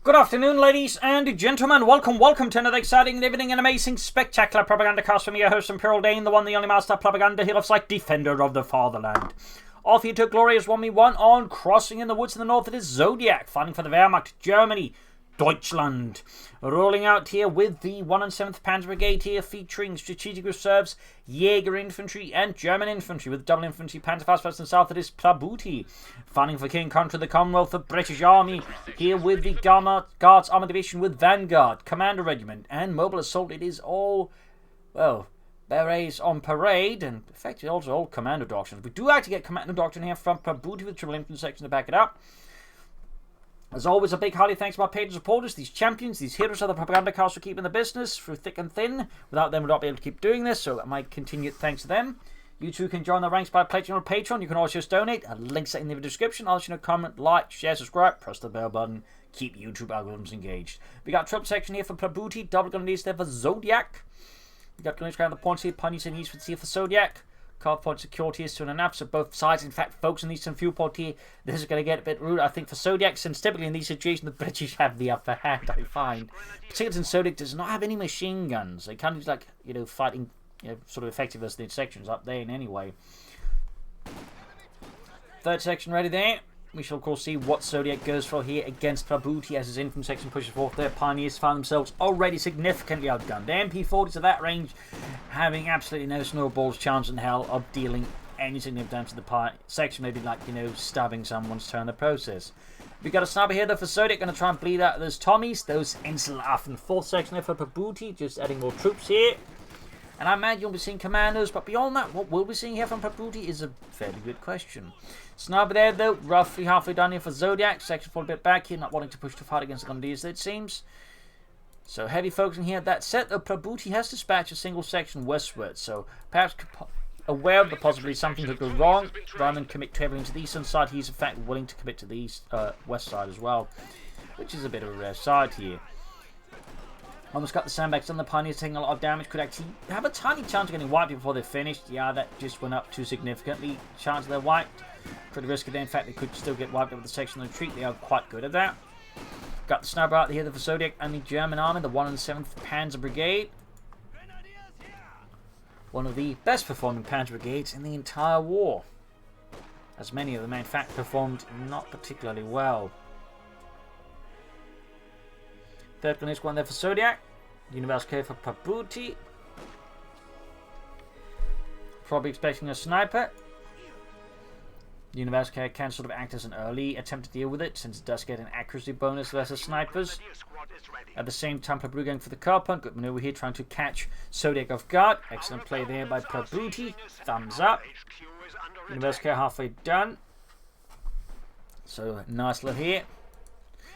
Good afternoon, ladies and gentlemen. Welcome to another exciting, riveting, and amazing, spectacular Propagandacast from your host, Imperial Dane, the one, the only master of propaganda. He loves like defender of the fatherland. Off here to a glorious 1v1 on Crossing in the Woods in the north. It is Zodiak, fighting for the Wehrmacht, Germany, Deutschland. Rolling out here with the 1 and 7th Panzer Brigade here, featuring strategic reserves, Jaeger Infantry and German Infantry. With double infantry Panzerfaust first and south, it is Prabuty. Fighting for King Country, the Commonwealth, the British Army. Here with the Guards Armour Division with Vanguard, Commander Regiment and Mobile Assault. It is all, well, berets on parade, and effectively also all Commando Doctrines. We do actually get Commando Doctrine here from Prabuty with triple infantry section to back it up. As always, a big hearty thanks to my paid supporters, these champions, these heroes of the Propagandacast for keeping the business through thick and thin. Without them, we'd not be able to keep doing this, so my continued thanks to them. You too can join the ranks by pledging on Patreon. You can also just donate. A link's in the description. Also, comment, like, share, subscribe, press the bell button. Keep YouTube algorithms engaged. We got triple section here for Prabuty, double gun leads there for Zodiak. We got gun around the points here, punies and eastwards here for Zodiak. Car point security is 2.5, so both sides. In fact, folks in the eastern fuel port here, this is going to get a bit rude, I think, for Zodiac, since typically in these situations the British have the upper hand, I find. Particularly since Zodiac does not have any machine guns. They kind of like, fighting, sort of effective as the sections up there in any way. Third section ready there. We shall, of course, see what Zodiac goes for here against Prabuty as his infantry section pushes forth. Their pioneers found themselves already significantly outgunned. The MP40s at that range having absolutely no snowball's chance in hell of dealing any significant damage to the section, maybe like, stabbing someone's turn in the process. We got a sniper here though for Zodiac, going to try and bleed out those Tommies, those Inselhafen. Fourth section there for Prabuty, just adding more troops here. And I imagine you'll be seeing commandos, but beyond that, what we'll be seeing here from Prabuty is a fairly good question. Sniper there, though, roughly halfway down here for Zodiac. Section fall a bit back here, not wanting to push too hard against the Gondiers, it seems. So heavy focusing here. That said, though, Prabuty has dispatched a single section westward, so perhaps aware of the possibility something could go wrong. Rather than commit too heavily into the eastern side, he's in fact willing to commit to the west side as well, which is a bit of a rare side here. Almost got the sandbags on. The pioneers taking a lot of damage. Could actually have a tiny chance of getting wiped before they're finished. Yeah, that just went up too significantly. Chance they're wiped. Pretty risky there. In fact, they could still get wiped up with the section of retreat. They are quite good at that. Got the sniper out here for Zodiac and the German army, the 1 and 7th Panzer Brigade. One of the best performing Panzer Brigades in the entire war. As many of them, in fact, performed not particularly well. Third gun is one there for Zodiac. Universal K for Prabuty. Probably expecting a sniper. Universal K can sort of act as an early attempt to deal with it, since it does get an accuracy bonus versus snipers. At the same time, Prabuty going for the car punt. Good maneuver here, trying to catch Zodiac off guard. Excellent play there by Prabuty. Thumbs up. Universal K halfway done. So nice little here.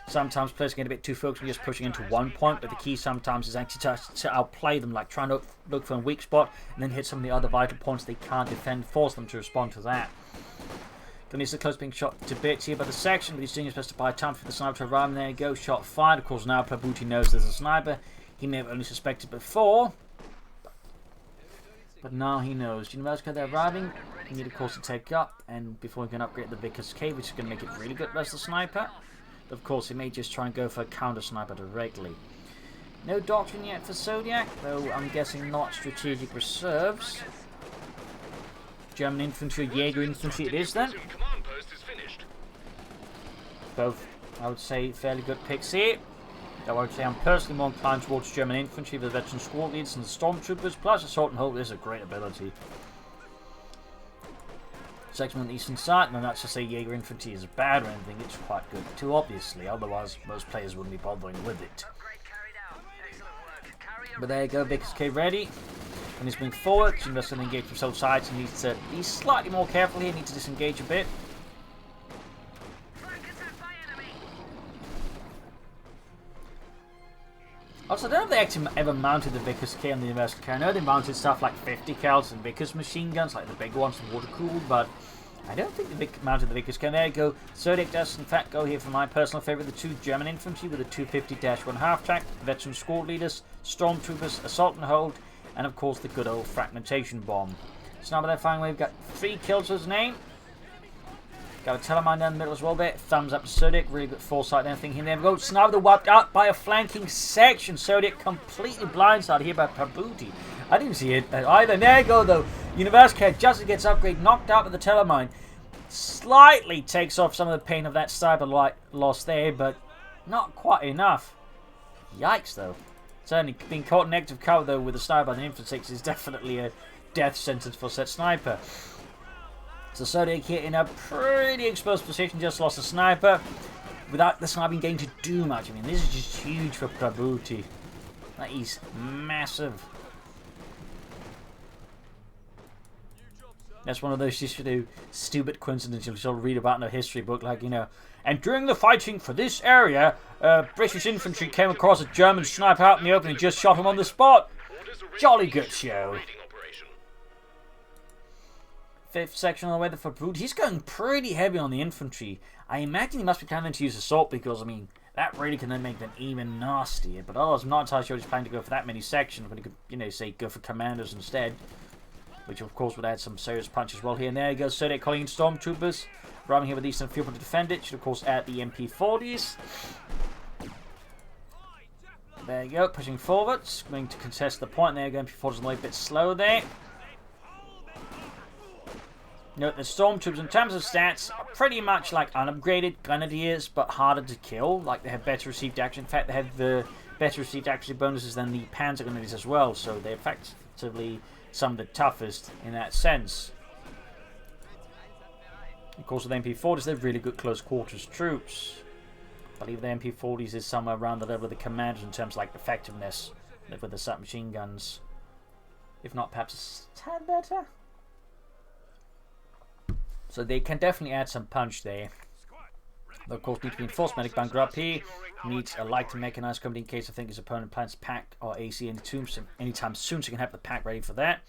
Sometimes players get a bit too focused on just pushing into one point, but the key sometimes is actually to outplay them, like trying to look for a weak spot and then hit some of the other vital points they can't defend, force them to respond to that. Gunnies are close being shot to bits here by the section, but he's doing his best to buy time for the sniper to arrive, and there you go, shot fired. Of course, now Prabuty knows there's a sniper. He may have only suspected before, but now he knows. Universal they're arriving. You need, of course, to take up, and before he can upgrade the Vickers K, which is going to make it really good versus the sniper. Of course, he may just try and go for a counter sniper directly. No doctrine yet for Zodiac, though I'm guessing not strategic reserves. German infantry, Jaeger infantry it is then. Both, I would say, fairly good picks here. Though I would say I'm personally more inclined towards German infantry, the veteran squad leaders and the stormtroopers, plus assault and hold is a great ability. Section on the eastern side, and that's to say Jaeger infantry is bad or anything, it's quite good too, obviously, otherwise most players wouldn't be bothering with it. But there you go, Vickers K ready. And he's moving forward, he's going to engage from both sides, and needs to be slightly more careful here, needs to disengage a bit. Also, I don't know if they actually ever mounted the Vickers K on the Universal K. I know they mounted stuff like 50 cals and Vickers machine guns, like the big ones from water-cooled, but I don't think they mounted the Vickers K. There you go. Zodiac does, in fact, go here for my personal favourite, the 2 German infantry with the 250-1 half-track, veteran squad leaders, stormtroopers, assault and hold, and of course the good old fragmentation bomb. So now by that fine way, we've got 3 kills to his name. Got a telemine down the middle as well there. Thumbs up to Zodiak. Really good foresight and everything. There we go. Sniper wiped out by a flanking section. Zodiak completely blindsided here by Prabuty. I didn't see it either. There you go though. Universicat just gets upgrade. Knocked out with the telemine. Slightly takes off some of the pain of that sniper loss there. But not quite enough. Yikes though. Certainly being caught in negative cover though with a sniper and Infantry 6 is definitely a death sentence for said sniper. So Zodiak here in a pretty exposed position, just lost a sniper without the sniper getting to do much. I mean, this is just huge for Prabuty. That is massive. That's one of those just, stupid coincidences you'll read about in a history book, like, and during the fighting for this area, British infantry came across a German sniper out in the open and just shot him on the spot. Jolly good show. Fifth section on the way to Prabuty. He's going pretty heavy on the infantry. I imagine he must be planning to use assault because, I mean, that really can then make them even nastier. But otherwise, I'm not entirely sure he's planning to go for that many sections when he could, say, go for commandos instead. Which, of course, would add some serious punch as well here. And there he goes, Zodiak calling in stormtroopers. Arriving here with Eastern Field to defend it. Should, of course, add the MP40s. There you go, pushing forwards. Going to contest the point. There you go, MP40s on the way, a bit slow there. Note the stormtroopers in terms of stats are pretty much like unupgraded grenadiers, but harder to kill. Like they have better received action. In fact, they have the better received accuracy bonuses than the Panzer grenadiers as well. So they're effectively some of the toughest in that sense. Of course, with the MP40s, they're really good close quarters troops. I believe the MP40s is somewhere around the level of the Commandos in terms of like effectiveness with the submachine guns. If not, perhaps a tad better. So they can definitely add some punch there. But of course, need to reinforce medic bunker up here. Needs a light to mechanized company in case I think his opponent plans pack or AC anytime soon, so he can have the pack ready for that.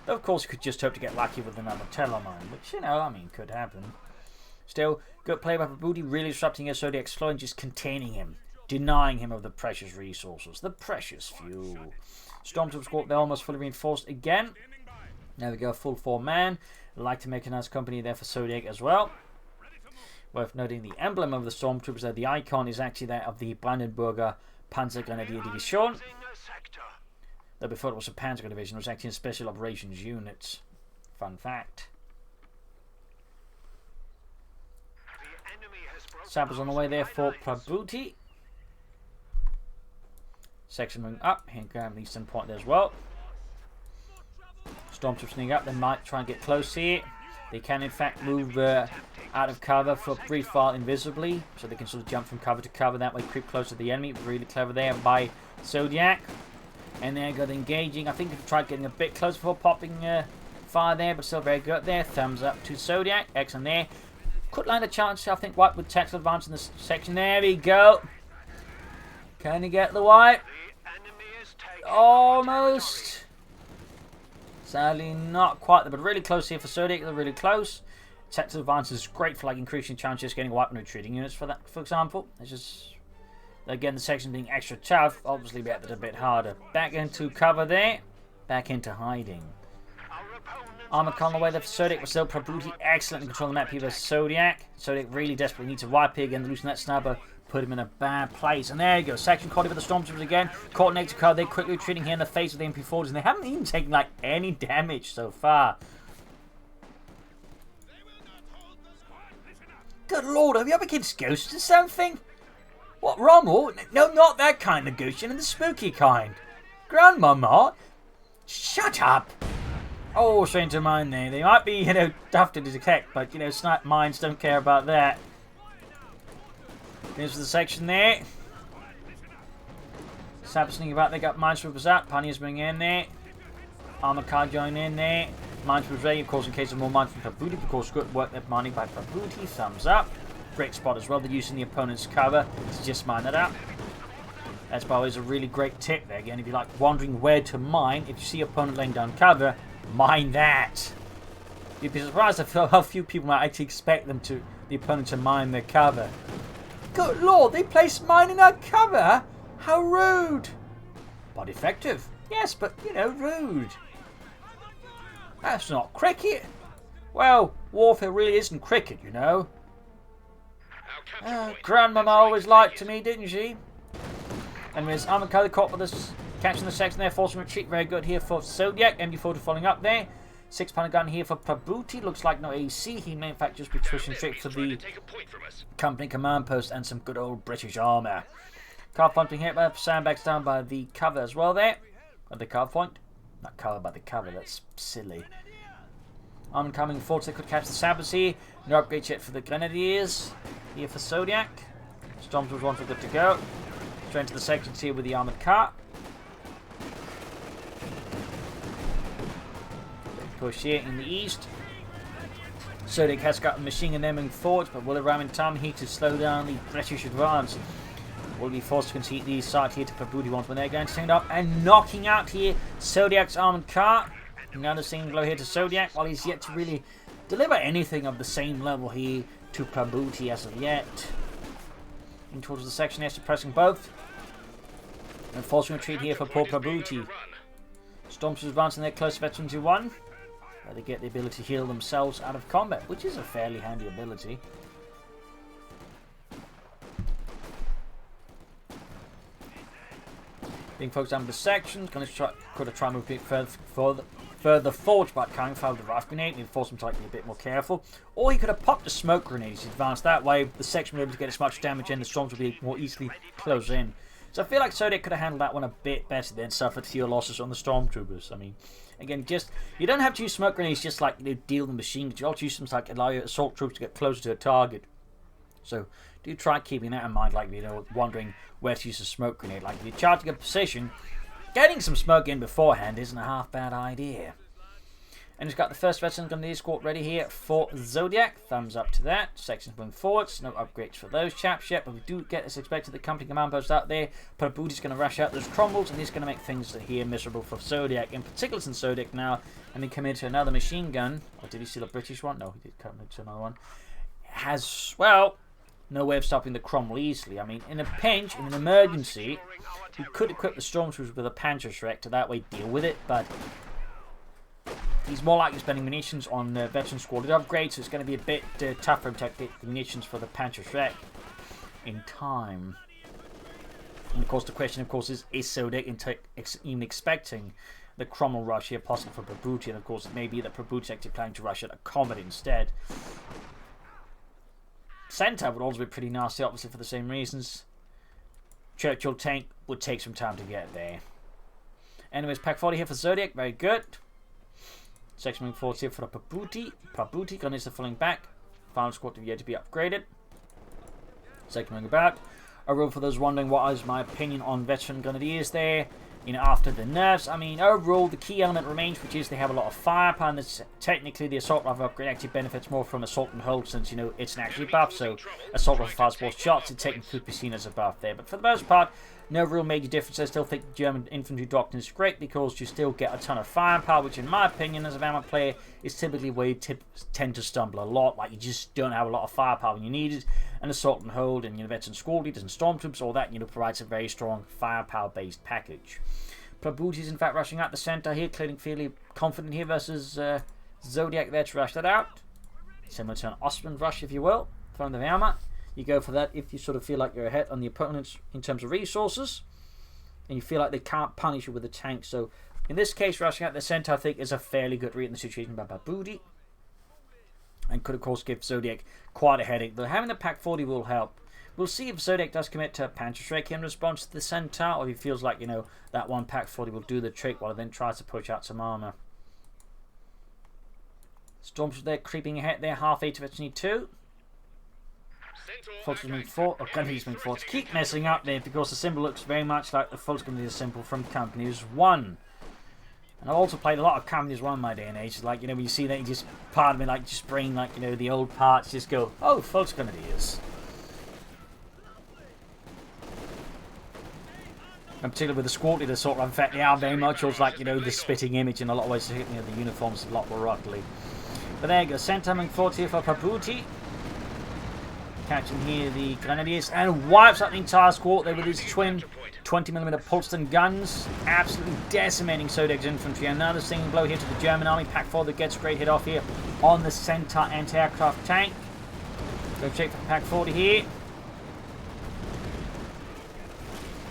Though of course, he could just hope to get lucky with another telemine, which, I mean, could happen. Still, good play by Prabuty, really disrupting his Zodiac's flow and just containing him, denying him of the precious resources, the precious fuel. Stormtrooper squad, they're almost fully reinforced again. There we go, full 4-man. Like to make a nice company there for Zodiak as well. Worth noting the emblem of the Stormtroopers there, the icon is actually that of the Brandenburger Panzergrenadier Division. Though before it was a Panzer Division, it was actually a Special Operations Unit. Fun fact. Sappers on the way there for Prabuty. Section moving up, here grab the eastern point there as well. Stormtroopers sneak up, they might try and get close here. They can in fact move out of cover for a brief while invisibly, so they can sort of jump from cover to cover, that way creep close to the enemy. Really clever there by Zodiak. And there got engaging. I think he tried getting a bit close before popping fire there, but still very good there. Thumbs up to Zodiak. Excellent there. Could land a chance, I think, wipe with tactical advance in this section. There we go. Can he get the wipe? Almost. Sadly, not quite there, but really close here for Zodiak. They're really close. Tactical advance is great for like increasing chances, getting wiped and retreating units for that, for example. It's just, again, the section being extra tough, obviously makes it a bit harder. Back into cover there. Back into hiding. Armor on the way there for Zodiak, but still Prabuty excellent in controlling the map here versus Zodiak. Zodiak really desperately needs to wipe here again, losing that sniper. Put him in a bad place. And there you go. Section caught with the Stormtroopers again. Caught negative cover. They're quickly retreating here in the face of the MP40s. And they haven't even taken like any damage so far. Good lord, have you ever kids ghosts or something? What, Rommel? No, not that kind of ghost. The spooky kind. Grandmama? Shut up. Oh, strange to mind there. They might be, tough to detect, but, snipe minds don't care about that. Here's the section there. Sappers sneaking about, they got minesweepers out. Pioneers bring in there. Armor car join in there. Minesweepers ready, of course, in case of more mines from Prabuty. Of course, good work there, mining by Prabuty. Thumbs up. Great spot as well. They're using the opponent's cover to just mine that up. That's, by the way, is a really great tip there. Again, if you're like wondering where to mine, if you see your opponent laying down cover, mine that. You'd be surprised at how few people might actually expect the opponent to mine their cover. Good lord, they placed mine in our cover? How rude. But effective. Yes, but, rude. That's not cricket. Well, warfare really isn't cricket, Grandmama always lied to me, didn't she? Anyways, armored car caught with us, catching the section there, forcing retreat. Very good here for Zodiak. MG40 following up there. 6-pounder gun here for Prabuty. Looks like no AC. He may in fact just be pushing straight for the company command post and some good old British armour. Car point being hit by sandbags down by the cover as well there. At the car point. Not cover by the cover, that's silly. Armored coming forward, they could catch the sappers here. No upgrade yet for the Grenadiers. Here for Zodiak. Stormtroopers one for good to go. Straight into the sections here with the armoured car. Push here in the east. Zodiac has got a machine gun moving forward, but will it ram in time here to slow down the British advance? Will be forced to concede the side here to Prabuty once when they're going to stand up and knocking out here Zodiac's armoured car. Another single blow here to Zodiac while he's yet to really deliver anything of the same level here to Prabuty as of yet. In towards the section here, suppressing both. And forcing retreat here for poor Prabuty. Stormtroopers advancing their close veterans to 1. Where they get the ability to heal themselves out of combat, which is a fairly handy ability. Being focused on the sections, going to try and move a bit further forward, but can't foul the rifle grenade and force him to be a bit more careful. Or he could have popped a smoke grenade as he advanced that way. The section will be able to get as much damage in, the storms will be more easily close in. So I feel like Zodiac could have handled that one a bit better than suffered fewer losses on the stormtroopers. I mean, again, just you don't have to use smoke grenades just like they deal the machine, but you also use them to allow your assault troops to get closer to a target. So do try keeping that in mind, like, you know, wondering where to use a smoke grenade. Like if you're charging a position, getting some smoke in beforehand isn't a half bad idea. And he's got the first veteran gun escort ready here for Zodiac. Thumbs up to that. Sections moving forwards. No upgrades for those chaps yet, but we do get as expected the company command post out there. Prabuty's going to rush out those crumbles, and he's going to make things here miserable for Zodiac. In particular, since Zodiac now, and then come into another machine gun. Or did he steal a British one? No, he did come into another one. Has, well, no way of stopping the crumble easily. I mean, in a pinch, in an emergency, you could equip the stormtroopers with a Panzerschreck to that way deal with it, but he's more likely spending munitions on veteran squadron upgrades, so it's going to be a bit tougher to get the munitions for the Panzerschreck in time. And of course, the question, of course, is Zodiac even expecting the crumble rush here, possible for Prabuty? And of course, it may be that Prabuty's actually planning to rush at a combat instead. Centaur would also be pretty nasty, obviously, for the same reasons. Churchill tank would take some time to get there. Anyways, pack 40 here for Zodiac, very good. Section moving forward here for the Prabuty. Prabuty, Gunners are falling back. Final squad to yet to be upgraded. Section moving back. Overall, for those wondering what is my opinion on veteran Grenadiers there, you know, after the nerfs, I mean, overall, the key element remains, which is they have a lot of firepower, and this, technically the assault rifle upgrade actually benefits more from assault and hold, since, you know, it's an actually buff, so assault rifle fires more shots, it technically could be seen as a buff there. But for the most part, no real major difference. I still think the German infantry doctrine is great because you still get a ton of firepower, which in my opinion, as a Vanguard player, is typically where you tend to stumble a lot. Like, you just don't have a lot of firepower when you need it. And assault and hold and, you know, veteran squad leaders and stormtroopers, all that, you know, provides a very strong firepower-based package. Prabuty is in fact rushing out the center here, clearly fairly confident here versus Zodiac there to rush that out. Similar to an Ostman rush, if you will, from the Wehrmacht. You go for that if you sort of feel like you're ahead on the opponents in terms of resources, and you feel like they can't punish you with a tank. So in this case, rushing out the center, I think, is a fairly good read in the situation by Prabuty, and could of course give Zodiac quite a headache. Though having the Pack 40 will help. We'll see if Zodiac does commit to a Panzerschreck in response to the Centaur, or if he feels like, you know, that one Pack 40 will do the trick while he then tries to push out some armor. Stormtroopers there creeping ahead there, half 8 of it's need 2. Fulton's moving forward, or Gunnery's moving forward. Keep messing up there because the symbol looks very much like the Fulton's symbol from Companies 1. And I've also played a lot of Companies 1 in my day and age. Like, you know, when you see that, you just, part of me, like, just bring, like, you know, the old parts, just go, oh, Fulton's is. And particularly with the squad leader sort of, in fact, they are very much also like, you know, the spitting image in a lot of ways, you know, the uniforms a lot more roughly. But there you go, Centaur moving forward here for Prabuty. Catching here the Grenadiers and wipes out the entire squad there with his twin 20mm Pulston guns. Absolutely decimating Zodiac's infantry. Another stinging blow here to the German army. Pack 4 that gets a great hit off here on the Centaur anti-aircraft tank. Go check for the Pack 40 here.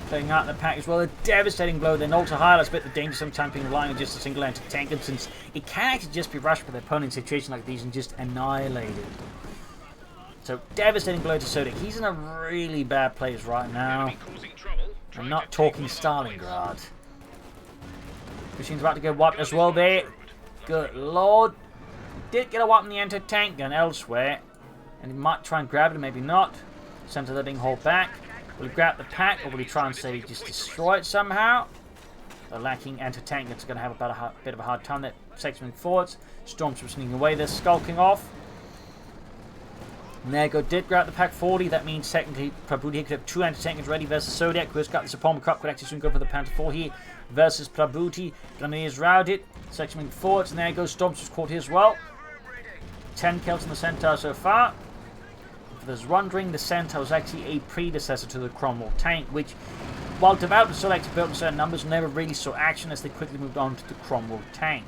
Playing out the pack as well. A devastating blow. Then also highlights a bit the danger sometimes being relying on just a single anti-tank, and since it can actually just be rushed by the opponent in situations like these and just annihilated. So devastating blow to Zodiak. He's in a really bad place right now. I'm not talking Stalingrad. Machine's about to get wiped as well there. Good lord. Did get a wipe on the anti-tank gun elsewhere. And he might try and grab it, maybe not. Center that being hauled back. Will he grab the pack, or will he try and say just destroy it somehow? The lacking anti-tank that's going to have about a bit of a hard time. That section moving forwards. Stormtrooper sneaking away. They're skulking off. And there go. Did grab the pack 40. That means technically Prabuty could have 2 anti-tankers ready versus Zodiak, who has got the Sapoma Cup. Could actually soon go for the Panther 4 here versus Prabuty. Grenadiers routed. Section moving forwards. And there goes Stormtrooper's caught here as well. 10 kills in the Centaur so far. For those wondering, the Centaur was actually a predecessor to the Cromwell tank, which, while developed so like to build in certain numbers, never really saw action as they quickly moved on to the Cromwell tank.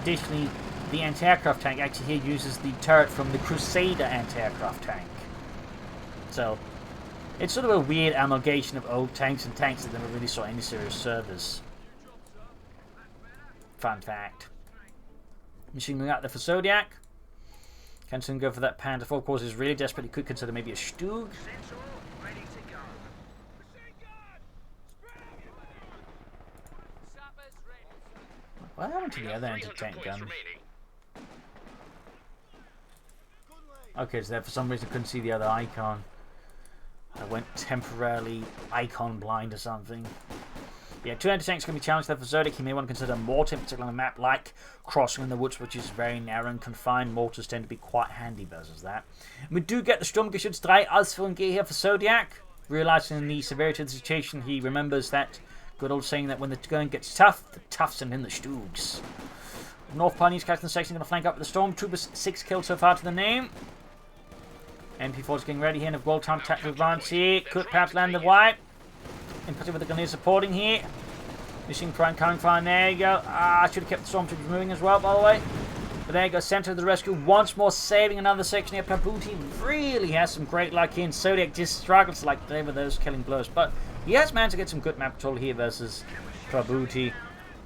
Additionally, the anti-aircraft tank actually here uses the turret from the Crusader anti-aircraft tank. So, it's sort of a weird amalgamation of old tanks and tanks that never really saw any serious service. Fun fact. Machine moving out there for Zodiak. Can soon go for that Panther 4. Of course, is really desperate. He could consider maybe a Stug. What happened to the other anti-tank gun? Okay, so there for some reason I couldn't see the other icon. I went temporarily icon blind or something. Yeah, 2 anti-tanks can be challenged there for Zodiak. He may want to consider mortar, particularly on a map like Crossing in the Woods, which is very narrow and confined. Mortars tend to be quite handy versus that. And we do get the Sturmgeschütz 3 Ausführung here for Zodiak. Realizing the severity of the situation, he remembers that good old saying that when the going gets tough, the tough send in the Stugs. North Pioneers captain section going to flank up with the Stormtroopers. 6 kills so far to the name. MP4 is getting ready here, and a well-timed tactical advance here. Could perhaps land the wipe. In particular with the Grenadiers supporting here. Machine Prime coming fine. There you go. I should have kept the Stormtroopers moving as well, by the way. But there you go. Center of the rescue. Once more saving another section here. Prabuty really has some great luck here. And Zodiak just struggles to like deliver those killing blows. But he has managed to get some good map control here versus Prabuty.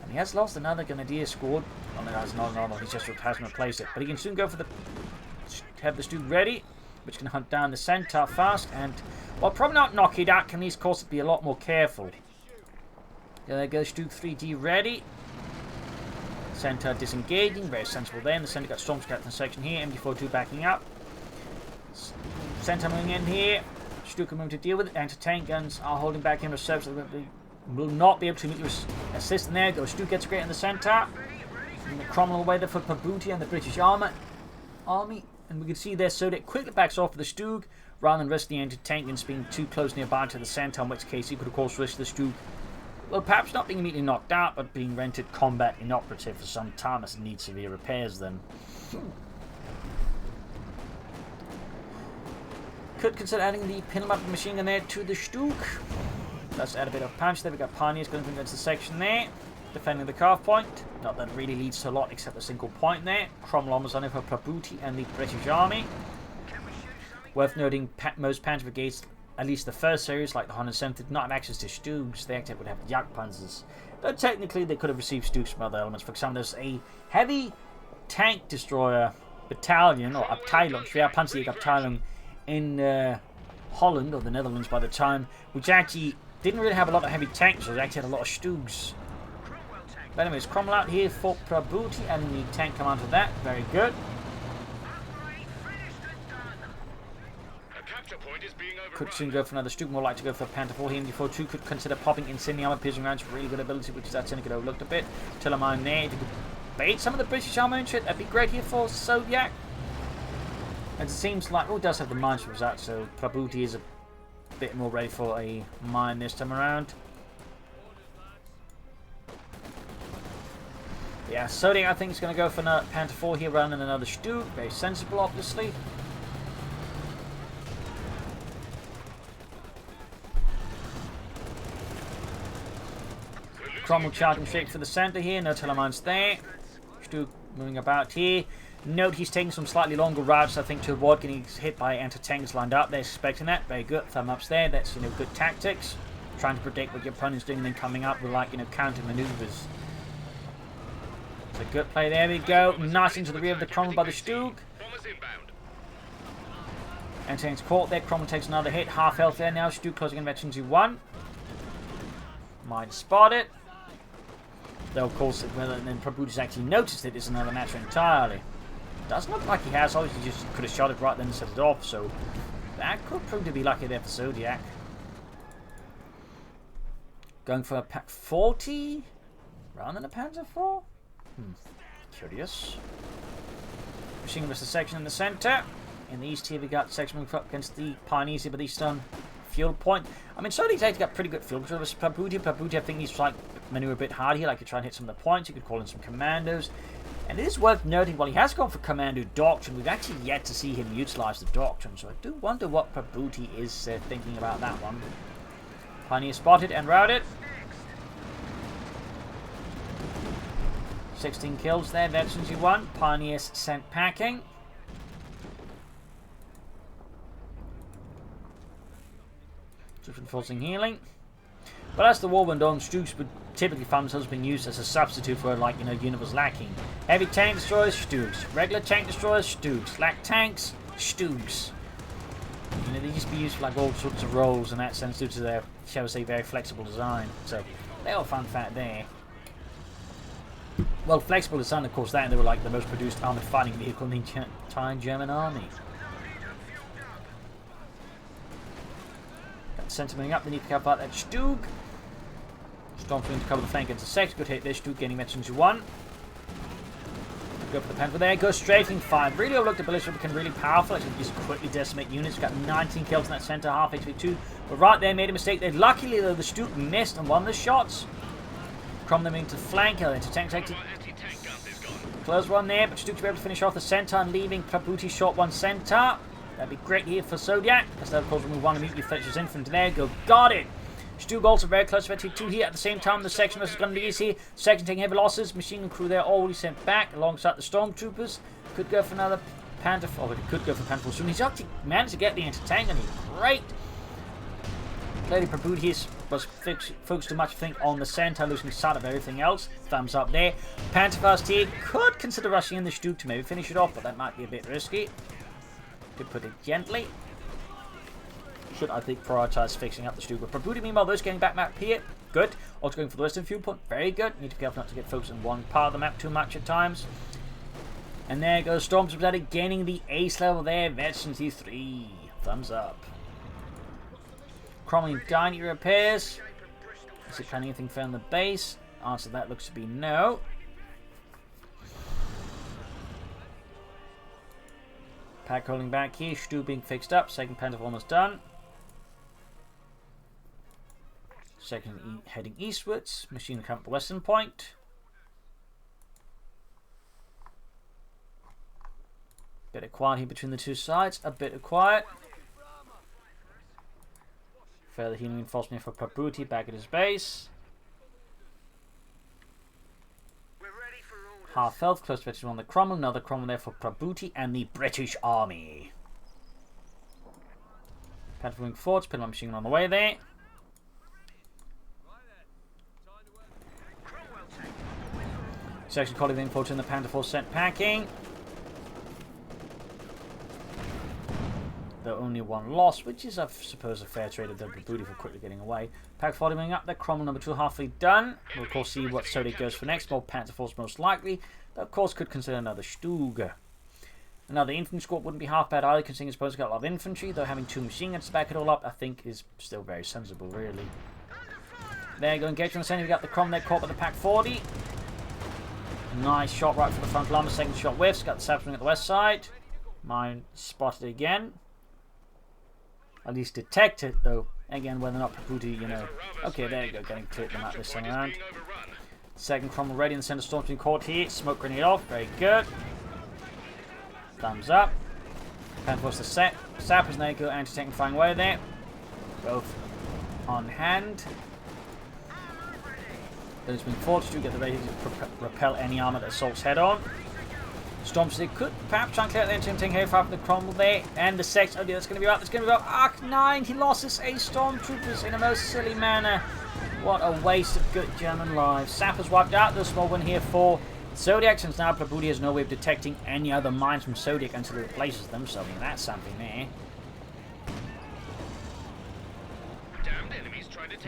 And he has lost another Grenadier squad. Oh, no, that's not normal. He just hasn't replaced it. But he can soon go for the... have the Stug ready, which can hunt down the Centaur fast. And, well, probably not knock it out. Can these courses be a lot more careful? There goes Stug 3D ready. Centaur disengaging. Very sensible there. And the Centaur got Storm Captain section here. MD42 backing up. Centaur moving in here. Stug can move to deal with it. Anti-tank guns are holding back in reserve, so they will not be able to immediately assist. And there goes Stug gets great in the Centaur. And the Cromwell away there for Prabuty and the British army. And we can see there Zodiak quickly backs off with the Stug rather than risk the anti-tank guns being too close nearby to the Centaur, in which case he could of course risk the Stug, well, perhaps not being immediately knocked out, but being rendered combat inoperative for some time as it needs severe repairs then. Could consider adding the Pinelmap machine gun there to the Stug. Let's add a bit of punch there. We got Pioneers going against the section there. Defending the carve point. Not that it really leads to a lot except a single point there. Cromwell almost on it for Prabuty and the British Army. Worth noting, most Panzer brigades, at least the first series, like the 107th, did not have access to Stugs. They actually would have Jagdpanzers. But technically, they could have received Stugs from other elements. For example, there's a heavy tank destroyer battalion, or Abteilung, Schwerpanzerjägerabteilung in Holland, or the Netherlands by the time, which actually didn't really have a lot of heavy tanks, so they actually had a lot of Stugs. But anyways, Cromwell out here for Prabuty and the tank command of that. Very good. Could soon go for another Stug. More like to go for Panther 4 here. MD42 could consider popping Incendiary armor piercing rounds. Really good ability, which is that Seneca overlooked a bit. Telemine there. If you could bait some of the British armor into it, that'd be great here for Zodiak. As it seems like, it does have the mines from that, so Prabuty is a bit more ready for a mine this time around. Yeah, Zodiak I think is going to go for another Panther 4 here rather than another Stug. Very sensible, obviously. Cromwell charging straight for the center here. No telemines there. Stug moving about here. Note he's taking some slightly longer routes, I think, to avoid getting hit by anti-tanks lined up. They're expecting that. Very good. Thumb ups there. That's, good tactics. Trying to predict what your opponent's doing and then coming up with, like, counter maneuvers. It's a good play. There we go. Nice into the rear of the Cromwell by the Stug. Anti-tanks caught there. Cromwell takes another hit. Half health there now. Stug closing in veteran 2-1. Might spot it. Though, of course, well, and then Prabuty's actually noticed it is another matter entirely. Doesn't look like he has. Obviously, just could have shot it right then and set it off. So that could prove to be lucky there for Zodiak. Going for a pack 40 rather than a Panzer 4. Curious. Machine gun versus section in the centre. In the east here, we got section moving up against the Pioneers here, but he's done fuel point. I mean, Zodiac's actually got pretty good fuel control. Prabuty, I think he's like maneuver a bit hard here, like to try and hit some of the points. You could call in some commandos. And it is worth noting, while he has gone for Commando Doctrine, we've actually yet to see him utilise the Doctrine, so I do wonder what Prabuty is thinking about that one. Pioneer spotted and routed. 16 kills there, veterans you won. Pioneers sent packing. Just enforcing healing. But as the war went on, Stugs would typically find themselves being used as a substitute for, like, unit was lacking. Heavy tank destroyers, Stugs. Regular tank destroyers, Stugs. Lack tanks, Stugs. They just be used for, like, all sorts of roles in that sense due to their, shall we say, very flexible design. So, they all fun fact there. Well, flexible design, of course, that and they were, like, the most produced armoured fighting vehicle in the entire German army. Sentiment up, they need to cover that Stug. Stormfront to cover the flank into 6. Good hit there, Stug gaining veterans to 1. Go for the panther there, go straight in 5. Really overlooked the ballista, become really powerful. Actually, just quickly decimate units. Got 19 kills in that centre, half HP 2. But right there, made a mistake there. Luckily, though, the Stug missed on one of the shots. Crom them into flank, into tank. Close one there, but Stug to be able to finish off the centre and leaving Prabuty short one centre. That'd be great here for Zodiak. As that, of course, remove one immediately fetches infantry there. Go, got it! Stug also very close to T2 here. At the same time, the section is going to be easy. Section taking heavy losses. Machine gun crew there already sent back alongside the stormtroopers. Could go for another Panther. Oh, it could go for Panther soon. He's actually managed to get the anti-tank, and he's great. Clearly, Prabuty was focused too much, I think, on the centre, losing sight of everything else. Thumbs up there. Panther first here. Could consider rushing in the Stug to maybe finish it off, but that might be a bit risky. To put it gently. Should, I think, prioritise fixing up the Stug. But Prabuty, meanwhile, those getting back map here. Good. Also going for the western viewpoint. Very good. Need to be careful not to get focused on one part of the map too much at times. And there goes Stormtrooper gaining the ace level there. Veterans E3. Thumbs up. Cromwell Dynasty repairs. Is it planning anything for on the base? Answer to that looks to be no. Pack holding back here, Stug being fixed up, second Panther almost done. Second heading eastwards, machine gun camp at the western point. Bit of quiet here between the two sides, a bit of quiet. Further healing reinforcement for Prabuty back at his base. Half health, close to on the Cromwell, another Cromwell there for Prabuty and the British Army. Panther moving forwards, put my machine gun on the way there. Section collie being forward in the Panther 4 sent packing. Though only one loss, which is, I suppose, a fair trade of the Prabuty for quickly getting away. Pack following up there, Cromwell number 2 halfway done. We'll of course see what Zodiak goes for next. More Panther Force most likely. Though of course could consider another Stug. Another infantry squad wouldn't be half bad either, considering it's supposed to got a lot of infantry, though having 2 machine guns to back it all up, I think is still very sensible, really. There you go, engage on the centre, we got the Cromwell there caught by the Pack 40. Nice shot right for the front line, second shot whiffs, got the sapling at the west side. Mine spotted again. At least detect it, though. Again, whether or not Prabuty, Okay, there you go, getting cleared them out this time around. Second Cromwell ready in the centre, storm being caught here. Smoke grenade off, very good. Thumbs up. Panther Force the set. Sappers, there you go, anti-tank flying away there. Both on hand. Those being forced to get the ready to repel any armour that assaults head on. Stormstick could perhaps try and clear the attempting here from the Cromwell there. And the sex. Oh dear, that's going to be up. That's going to be up. Arc 9. He lost his 8 stormtroopers in a most silly manner. What a waste of good German lives. Sappers wiped out. The small one here for Zodiac, since now Prabuty has no way of detecting any other mines from Zodiac until he replaces them. So I mean, that's something there.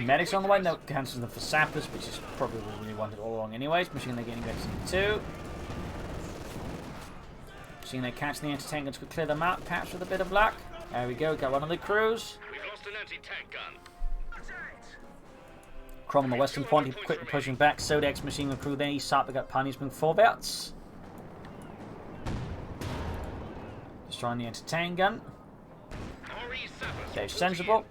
Medics on the way. No, cancels them for Sappers, which is probably what we really wanted all along anyways. Machine they're getting back to 2. Seeing they catch the anti-tank guns, could clear them out, perhaps with a bit of luck. There we go, got one of the crews. We've lost an anti-tank gun. Crom on the western point, he quickly pushing back. Zodiac's machine gun crew there, he's sharp, they got punishment 4 belts. Destroying the anti-tank gun. Okay, sensible.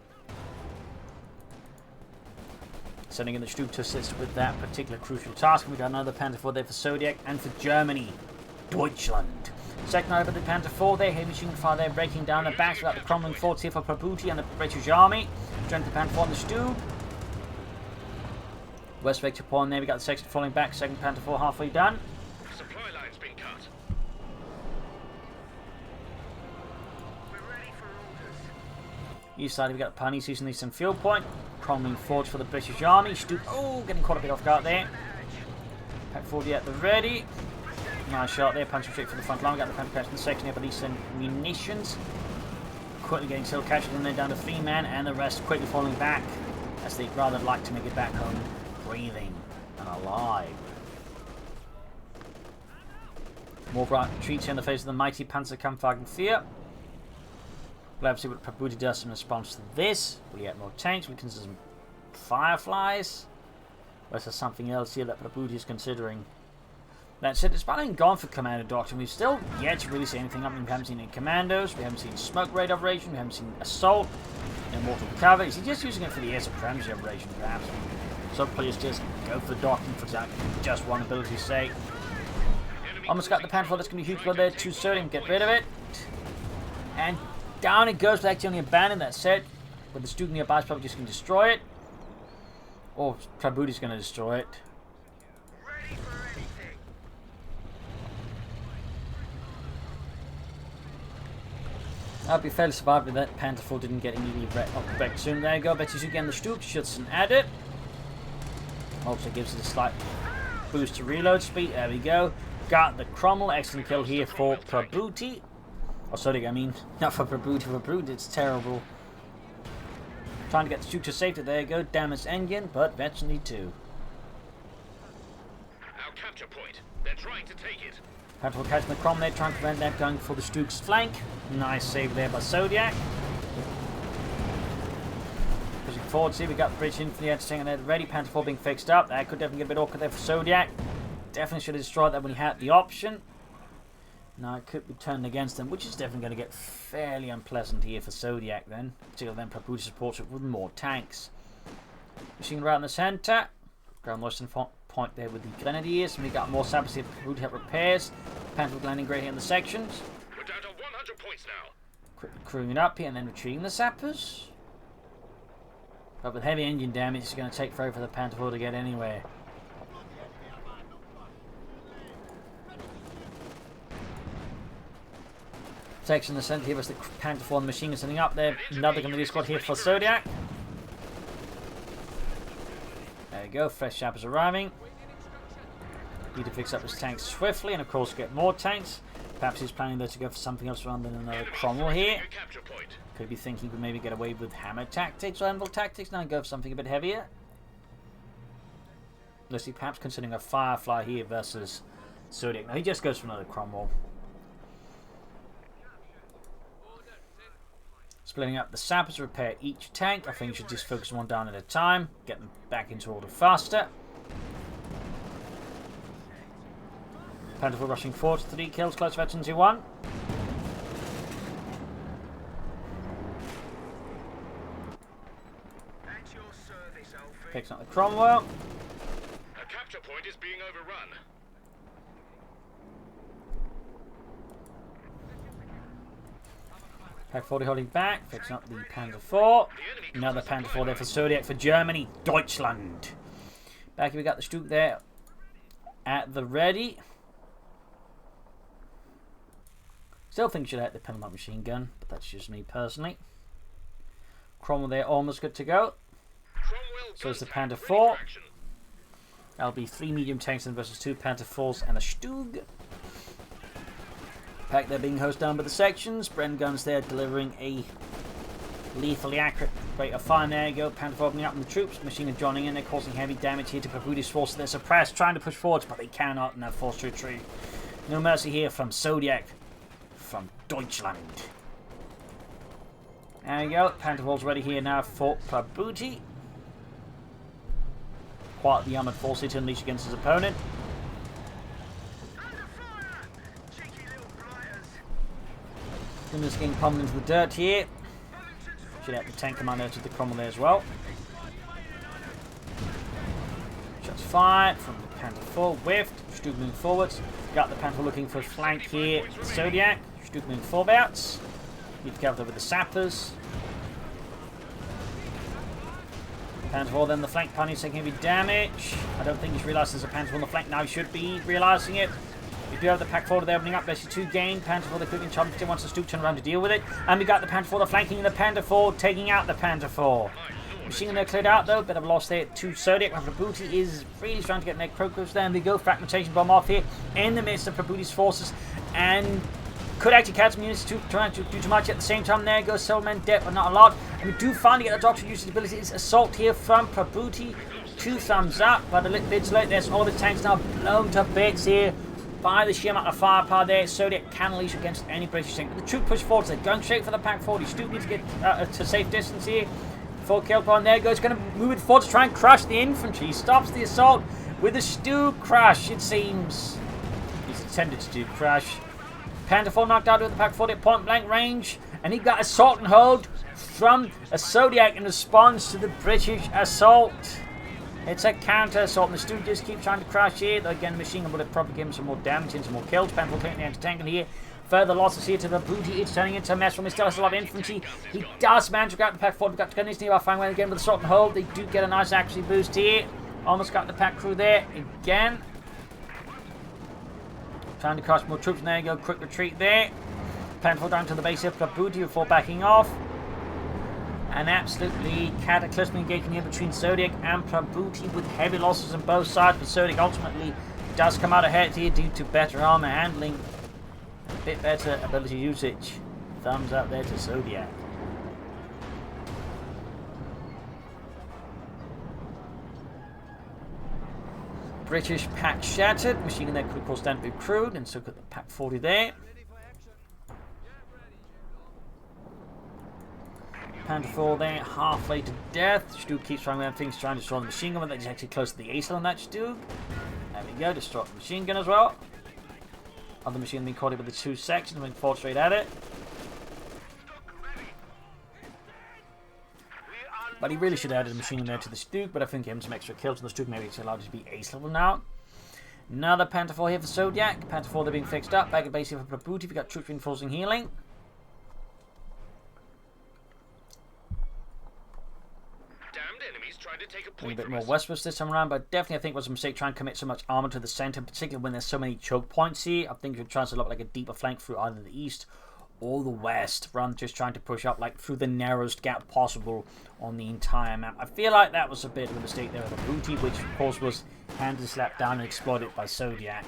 Sending in the Stroop to assist with that particular crucial task. We got another Panther 4 there for Zodiac and for Germany. Deutschland. Second over the Panther 4 there, heavy machine fire there, breaking down the backs. We got the crumbling forts here for Prabuty and the British Army. Strength the Panther 4 on the Stu. West Vector Pawn there, we got the section falling back. Second Panther 4 halfway done. Supply line's been cut. We're ready for orders. East side we got Punies using the Eastern Field Point. Crumbling forts for the British Army. Stu, oh, getting quite a bit off guard there. Pack 40 at the ready. Nice shot there, punching straight for the front line. We got the Panther catching the section here, but these munitions. Quickly getting still catching them there down to 3 men, and the rest quickly falling back as they'd rather like to make it back home breathing and alive. More bright retreats here in the face of the mighty Panzerkampfwagen 4. We'll have to see what Prabuty does in response to this. Will he get more tanks? We can see some Fireflies. Or is there something else here that Prabuty is considering? That said, despite being gone for Commando Doctrine, we've still yet to really see anything up. We haven't seen any Commandos, we haven't seen Smoke Raid Operation, we haven't seen Assault, no Mortal Cover. Is he just using it for the Air Supremacy Operation, perhaps? Some players just go for the Doctrine for just one ability's sake. Almost got the Panther, that's going to be huge, but there to Zodiac, get rid of it. And down it goes, but actually only abandoned. That said, with the Student nearby, is probably just going to destroy it. Or Prabuty's going to destroy it. I'll be fairly survived with that. Panther 4 didn't get immediately wrecked soon. There you go. Bet you again the Stroop shoots and add it. Also gives it a slight boost to reload speed. There we go. Got the Cromwell. Excellent kill here for Prabuty. Oh, sorry, I mean, not for Prabuty. For Prabuty, it's terrible. Trying to get the Stroop to safety. There you go. Damaged engine, but eventually too. Our capture point. They're trying to take it. Panther catching the Cromwell there, trying to prevent them going for the Stroop's flank. Nice save there by Zodiac. Pushing forward, see we got the British Infantry anti-tank there ready. Panther 4 being fixed up. That could definitely get a bit awkward there for Zodiac. Definitely should have destroyed that when he had the option. Now it could be turned against them, which is definitely going to get fairly unpleasant here for Zodiac then. Particularly then Prabuty supports it with more tanks. Machine right in the centre. Ground western point there with the Grenadiers. And we got more sappers here for Prabuty to help repairs. Panther landing great here in the sections. We're down to 100 points now. Quickly crewing it up here and then retreating the sappers. But with heavy engine damage, it's going to take forever for the Panther 4 to get anywhere. Section in the centre here was the Panther 4 and the machine gun sending up there. Another Grenadier squad here for Zodiac. There you go, fresh sappers arriving. Need to fix up his tanks swiftly and of course get more tanks. Perhaps he's planning though to go for something else rather than another Cromwell here. Could be thinking he could maybe get away with hammer tactics or anvil tactics now and go for something a bit heavier. Unless he perhaps considering a Firefly here versus Zodiac. No, he just goes for another Cromwell. Splitting up the sappers to repair each tank. I think you should just focus one down at a time. Get them back into order faster. Panther 4 rushing forward. 3 kills, close veterans who won. Picks up the Cromwell. A capture point is being overrun. Pack 40 holding back, fixing up the Panther 4. Another Panther 4 there for Zodiac for Germany, Deutschland. Back here we got the Stroop there at the ready. Still think you should have the Penalty machine gun, but that's just me personally. Cromwell there, almost good to go. So it's the Panther 4. That'll be 3 medium tanks versus 2 Panther 4s and a Stug. Pack there being hosed down by the sections. Bren guns there delivering a lethally accurate rate of fire. There you go. Panther 4 opening up on the troops. Machine gun joining in. They're causing heavy damage here to Prabuty's forces. They're suppressed, trying to push forwards, but they cannot, and they're forced to retreat. No mercy here from Zodiak, from Deutschland. There you go. Panther 4's ready here now for Prabuty. Quite the armoured force to unleash against his opponent. Just getting pummeled into the dirt here. Should have the tank commander to the Cromwell there as well. Shots fired from the Panther 4. Whiffed. Stug moving forwards. Got the Panther looking for a flank here. Zodiak. Stug moving forwards. Need to cover over the sappers. Panther 4 then the flank punish taking heavy damage. I don't think he's realised there's a Panther 4 on the flank now. He should be realising it. We do have the pack forward there opening up. There's 2 gain. Panther 4 the equipment charge still wants the Stug turn around to deal with it. And we got the Panther 4 the flanking the Panther 4 taking out the Panther 4. Machine gun there cleared out though. Bit of a loss there to Zodiak. Prabuty is really trying to get neck crocos there. And we go fragmentation bomb off here in the midst of Prabuty's forces. And could actually catch some units trying to do too much at the same time. There goes several men dead, but not a lot. And we do finally get the Doctor use his abilities. Assault here from Prabuty. 2 thumbs up, but a little bit late. There's all the tanks now blown to bits here by the sheer amount of firepower there. Zodiac can unleash against any British tank. But the troop push forwards. They're going straight for the pack 40. Stug needs to get to safe distance here. Full kill point. There goes. Going to move it forward to try and crush the infantry. He stops the assault with a Stug crash, it seems. He's intended to do crash. Panther 4 knocked out with the pack 40 at point blank range. And he got assault and hold from a Zodiac in response to the British assault. It's a counter assault, and the Stug just keeps trying to crash here. Though again, the machine gun will probably give him some more damage and some more kills. Panther 4 taking the anti-tank here. Further losses here to the Prabuty. It's turning into a mess from him. Still has a lot of infantry. He does manage to grab the pack 4. We've got to go nearby fine way again with assault and hold. They do get a nice accuracy boost here. Almost got the pack crew there again. Trying to crush more troops, and there you go, quick retreat there. Panther 4 down to the base of Prabuty before backing off. An absolutely cataclysmic engagement here between Zodiac and Prabuty with heavy losses on both sides, but Zodiac ultimately does come out ahead here due to better armor handling, a bit better ability usage. Thumbs up there to Zodiac. British pack shattered. Machine gun there could of course stand to be crude, and so got the pack 40 there. Panther 4 there, halfway to death. Stug keeps trying around things, trying to destroy the machine gun, but that's actually close to the ace on that Stug. There we go, destroy the machine gun as well. Other machine gun being caught up with the 2 sections, and fought straight at it. But he really should have added a machine gun there to the Stug, but I think him some extra kills to the Stug, maybe it's allowed to be ace level now. Another Panther 4 here for Zodiac. Panther 4 they're being fixed up. Back at base here for Prabuty. We've got troops reinforcing healing. A bit more westwards this time around, but definitely I think it was a mistake trying to commit so much armor to the center, particularly when there's so many choke points here. I think you're trying to look like a deeper flank through either the east or the west, rather than just trying to push up like through the narrowest gap possible on the entire map. I feel like that was a bit of a mistake there with the Booty, which of course was handily slapped down and exploited by Zodiac.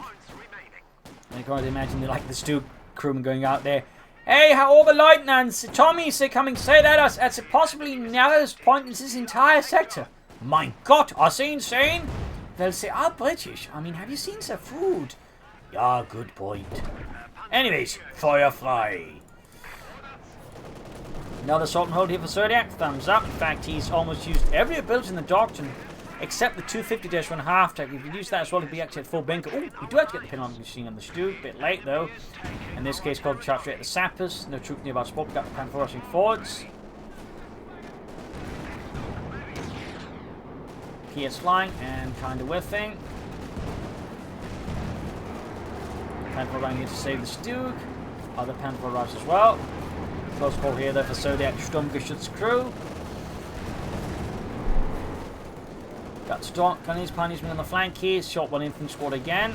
And I can't imagine like the Stug crewman going out there. Hey, how all the lieutenants, Tommy, they're coming, say that us at the possibly narrowest point in this entire sector. My God, are they insane? They'll say, British. I mean, have you seen their food? Yeah, good point. Anyways, Firefly. Another assault and hold here for Zodiac. Thumbs up. In fact, he's almost used every ability in the doctrine except the 250-1 half tech. If you use that as well, he'd be actually at full bingo. Oh, we do have to get the pin on the machine on the Stug. A bit late though. In this case, called charge straight at the sappers. No troop nearby spot. We got the Panther rushing forwards. PS flying and kind of whiffing. Panther running here to save the Stug. Other Panther arrives as well. Close call here though for Zodiac Sturmgeschütz crew. Got Storm Gunnies punishment on the flank here. Shot one infantry squad again.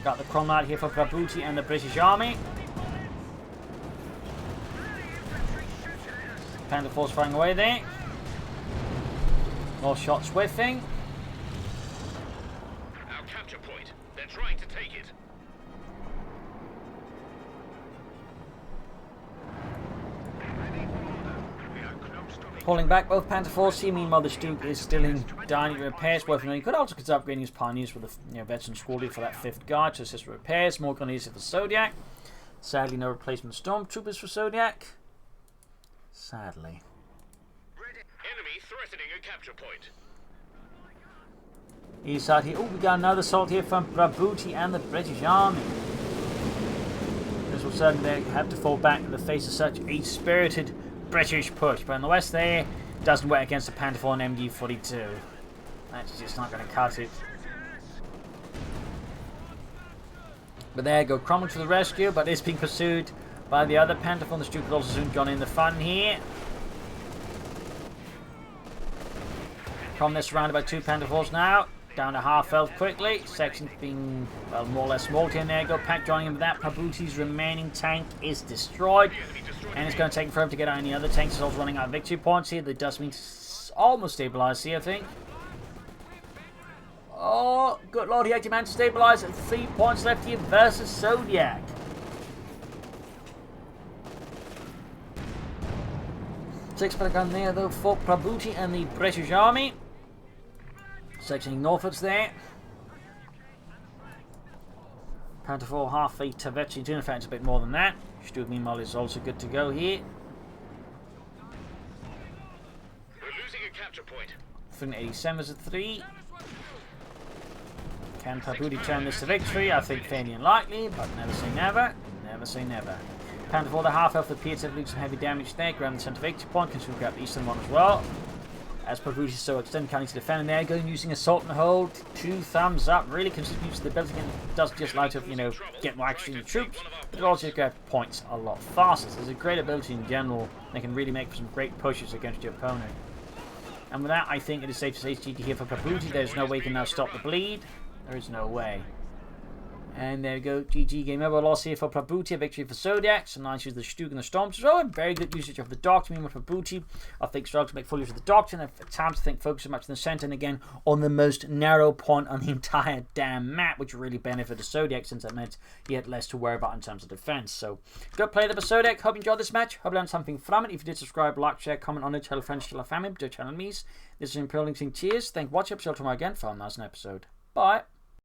Got the Cromwell here for Prabuty and the British Army. Panther Force firing away there. More shots whiffing. Our capture point. They're trying to take it. Pulling back both Panther Force here. Meanwhile, the Duke is still in dire repairs. Working on. He could also consider upgrading his pioneers with a veteran squad for that 5th guard to assist with repairs. More grenadiers for Zodiac. Sadly, no replacement stormtroopers for Zodiac. Sadly. Enemy threatening a capture point. East side here. Oh, we got another assault here from Prabuty and the British Army. This will certainly have to fall back in the face of such a spirited British push. But in the west there, doesn't work against the Panther 4 and MG-42. That's just not going to cut it. But there you go, Cromwell to the rescue, but is being pursued by the other Panther 4. The Duke will also soon join in the fun here. Cromwell surrounded by 2 Panther 4s now. Down to half health quickly. Section being, well, more or less smoked here. There you go. Pack joining him with that. Prabuty's remaining tank is destroyed. And it's going to take forever to get out any other tanks. It's also running out of victory points here. That does mean almost stabilised here, I think. Oh, good lord. He actually managed to stabilise at 3 points left here versus Zodiac. Six gun there, though, for Prabuty and the British Army. Sectioning northwards there. Panther 4 half a Tavetchi 2. In fact, it's a bit more than that. Stuart, meanwhile, is also good to go here. We're losing a capture point. 387 is a 3. Can Prabuty turn this to victory? I think fairly unlikely, but never say never. Never say never. Panther 4 the half health appears to have leaked some heavy damage there. Grab the centre victory point. Can soon grab the eastern one as well. As Prabuty is so extended, canning to defend, and there going using assault and hold. 2 thumbs up. Really contributes to the ability and doesn't just like to, get more action in the troops, but it also grab points a lot faster. So there's a great ability in general. They can really make for some great pushes against your opponent. And with that, I think it is safe to say it's GG here for Prabuty. There's no way you can now stop the bleed. There is no way. And there we go, GG, game over. Loss here for Prabuty, a victory for Zodiac. So nice use of the Stug and the Storms. So very good usage of the Doctor. Meanwhile, Prabuty, I think, struggled to make full use of the Doctor. And at times, I think, focusing much in the centre. And again, on the most narrow point on the entire damn map, which really benefited Zodiac, since that meant he had less to worry about in terms of defence. So, good play there for Zodiac. Hope you enjoyed this match. Hope you learned something from it. If you did, subscribe, like, share, comment on it. Tell a friend, tell a family, do channel me. This is Imperial Links. Cheers. Thank you for watching. Episode tomorrow again for a nice episode. Bye.